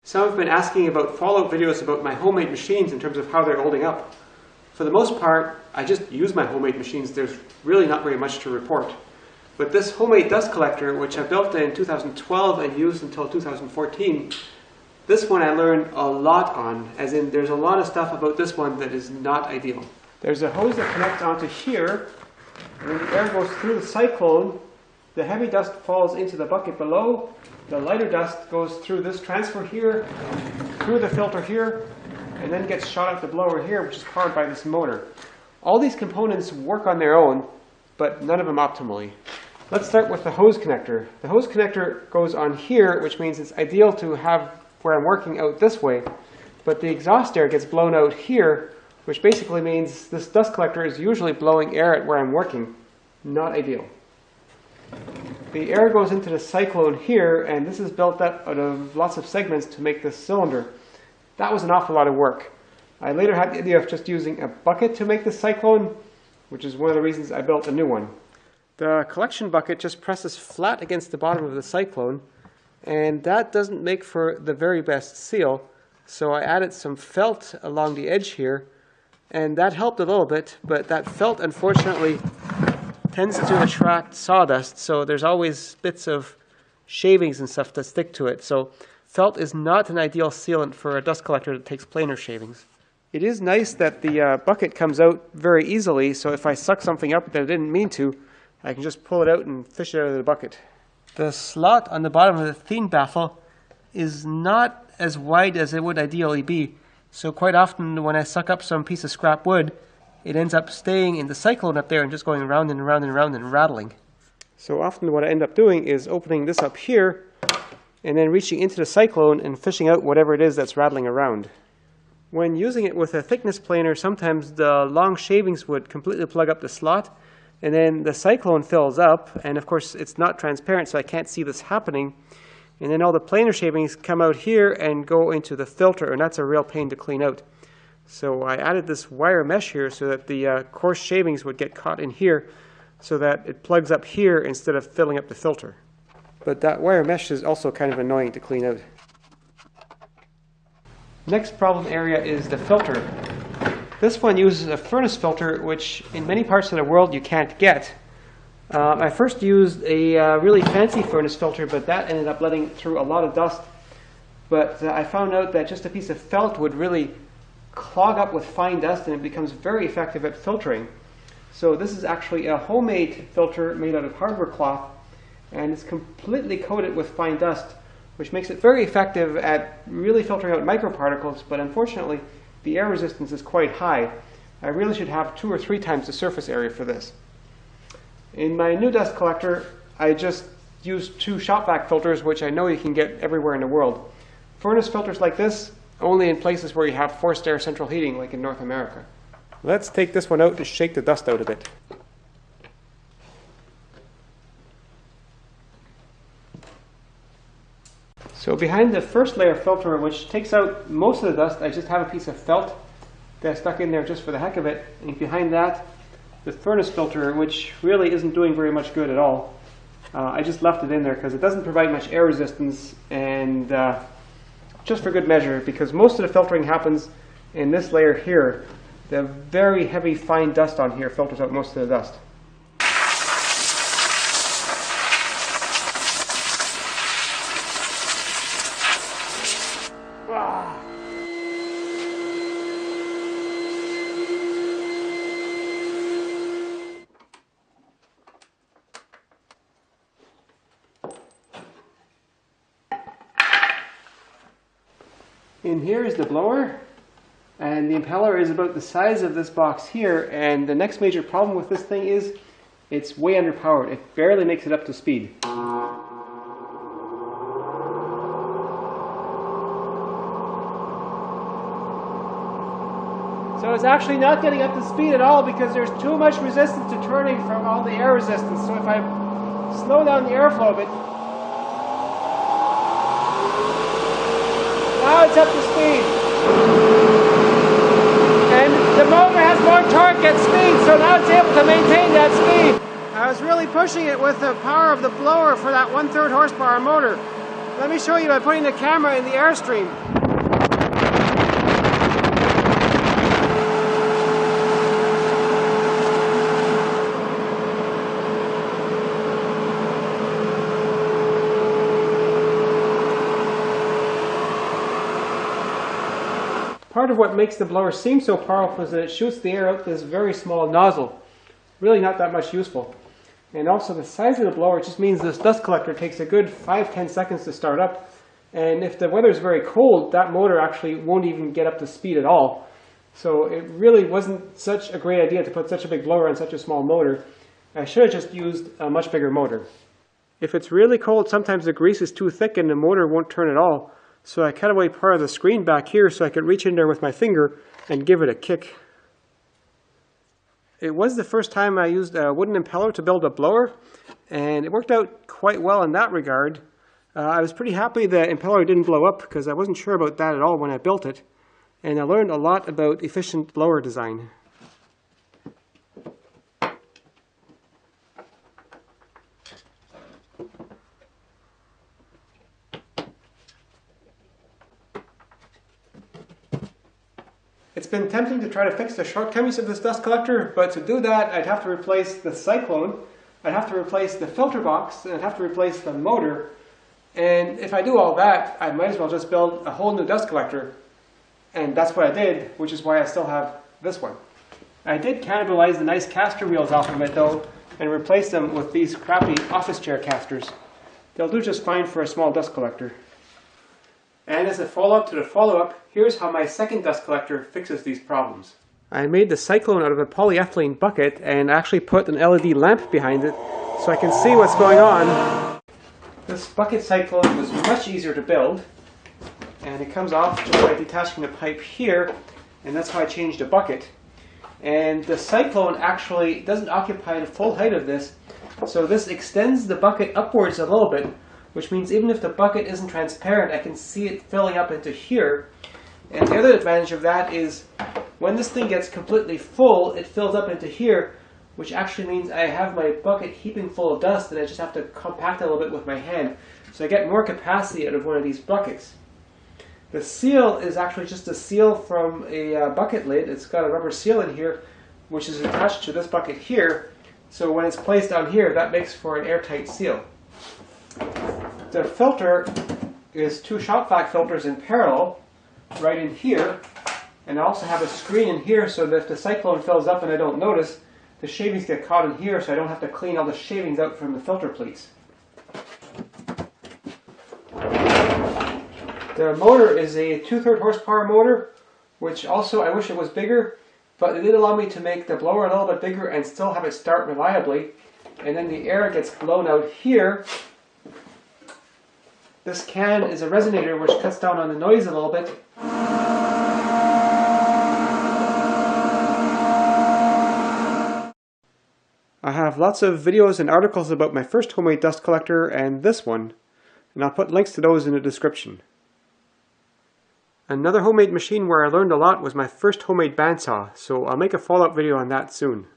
Some have been asking about follow-up videos about my homemade machines in terms of how they're holding up. For the most part, I just use my homemade machines. There's really not very much to report. But this homemade dust collector, which I built in 2012 and used until 2014, this one I learned a lot on, as in there's a lot of stuff about this one that is not ideal. There's a hose that connects onto here, and when the air goes through the Cyclone, the heavy dust falls into the bucket below, the lighter dust goes through this transfer here, through the filter here, and then gets shot out the blower here, which is powered by this motor. All these components work on their own, but none of them optimally. Let's start with the hose connector. The hose connector goes on here, which means it's ideal to have where I'm working out this way, but the exhaust air gets blown out here, which basically means this dust collector is usually blowing air at where I'm working. Not ideal. The air goes into the Cyclone here, and this is built up out of lots of segments to make this cylinder. That was an awful lot of work. I later had the idea of just using a bucket to make the Cyclone, which is one of the reasons I built a new one. The collection bucket just presses flat against the bottom of the Cyclone, and that doesn't make for the very best seal, so I added some felt along the edge here, and that helped a little bit, but that felt unfortunately tends to attract sawdust, so there's always bits of shavings and stuff that stick to it. So felt is not an ideal sealant for a dust collector that takes planer shavings. It is nice that the bucket comes out very easily, so if I suck something up that I didn't mean to, I can just pull it out and fish it out of the bucket. The slot on the bottom of the thin baffle is not as wide as it would ideally be, so quite often when I suck up some piece of scrap wood, it ends up staying in the Cyclone up there and just going around and around and around and rattling. So often what I end up doing is opening this up here and then reaching into the Cyclone and fishing out whatever it is that's rattling around. When using it with a thickness planer, sometimes the long shavings would completely plug up the slot, and then the Cyclone fills up, and of course it's not transparent, so I can't see this happening. And then all the planer shavings come out here and go into the filter, and that's a real pain to clean out. So I added this wire mesh here so that the coarse shavings would get caught in here, so that it plugs up here instead of filling up the filter. But that wire mesh is also kind of annoying to clean out. Next problem area is the filter. This one uses a furnace filter, which in many parts of the world you can't get. I first used a really fancy furnace filter, but that ended up letting through a lot of dust. But I found out that just a piece of felt would really clog up with fine dust, and it becomes very effective at filtering. So this is actually a homemade filter made out of hardware cloth, and it's completely coated with fine dust, which makes it very effective at really filtering out microparticles, but unfortunately the air resistance is quite high. I really should have 2 or 3 times the surface area for this. In my new dust collector, I just used 2 shop vac filters, which I know you can get everywhere in the world. Furnace filters like this, only in places where you have forced air central heating, like in North America. Let's take this one out to shake the dust out a bit. So behind the first layer filter, which takes out most of the dust, I just have a piece of felt that I stuck in there just for the heck of it. And behind that, the furnace filter, which really isn't doing very much good at all. I just left it in there because it doesn't provide much air resistance, and just for good measure, because most of the filtering happens in this layer here. The very heavy fine dust on here filters out most of the dust. In here is the blower, and the impeller is about the size of this box here, and the next major problem with this thing is it's way underpowered. It barely makes it up to speed. So it's actually not getting up to speed at all because there's too much resistance to turning from all the air resistance. So if I slow down the airflow a bit, now it's up to speed. And the motor has more torque at speed, so now it's able to maintain that speed. I was really pushing it with the power of the blower for that 1/3 horsepower motor. Let me show you by putting the camera in the airstream. Part of what makes the blower seem so powerful is that it shoots the air out this very small nozzle. Really not that much useful. And also the size of the blower just means this dust collector takes a good 5-10 seconds to start up. And if the weather is very cold, that motor actually won't even get up to speed at all. So it really wasn't such a great idea to put such a big blower on such a small motor. I should have just used a much bigger motor. If it's really cold, sometimes the grease is too thick and the motor won't turn at all. So I cut away part of the screen back here so I could reach in there with my finger and give it a kick. It was the first time I used a wooden impeller to build a blower, and it worked out quite well in that regard. I was pretty happy the impeller didn't blow up because I wasn't sure about that at all when I built it, and I learned a lot about efficient blower design. It's been tempting to try to fix the shortcomings of this dust collector, but to do that I'd have to replace the Cyclone, I'd have to replace the filter box, and I'd have to replace the motor. And if I do all that, I might as well just build a whole new dust collector. And that's what I did, which is why I still have this one. I did cannibalize the nice caster wheels off of it though, and replace them with these crappy office chair casters. They'll do just fine for a small dust collector. And as a follow-up to the follow-up, here's how my second dust collector fixes these problems. I made the Cyclone out of a polyethylene bucket and actually put an LED lamp behind it so I can see what's going on. This bucket Cyclone was much easier to build, and it comes off just by detaching the pipe here, and that's how I changed the bucket. And the Cyclone actually doesn't occupy the full height of this, so this extends the bucket upwards a little bit, which means even if the bucket isn't transparent, I can see it filling up into here. And the other advantage of that is when this thing gets completely full, it fills up into here, which actually means I have my bucket heaping full of dust and I just have to compact it a little bit with my hand. So I get more capacity out of one of these buckets. The seal is actually just a seal from a bucket lid. It's got a rubber seal in here, which is attached to this bucket here. So when it's placed on here, that makes for an airtight seal. The filter is two shop vac filters in parallel, right in here. And I also have a screen in here so that if the Cyclone fills up and I don't notice, the shavings get caught in here so I don't have to clean all the shavings out from the filter pleats. The motor is a 2/3 horsepower motor, which also I wish it was bigger, but it did allow me to make the blower a little bit bigger and still have it start reliably. And then the air gets blown out here. This can is a resonator which cuts down on the noise a little bit. I have lots of videos and articles about my first homemade dust collector and this one, and I'll put links to those in the description. Another homemade machine where I learned a lot was my first homemade bandsaw, so I'll make a follow-up video on that soon.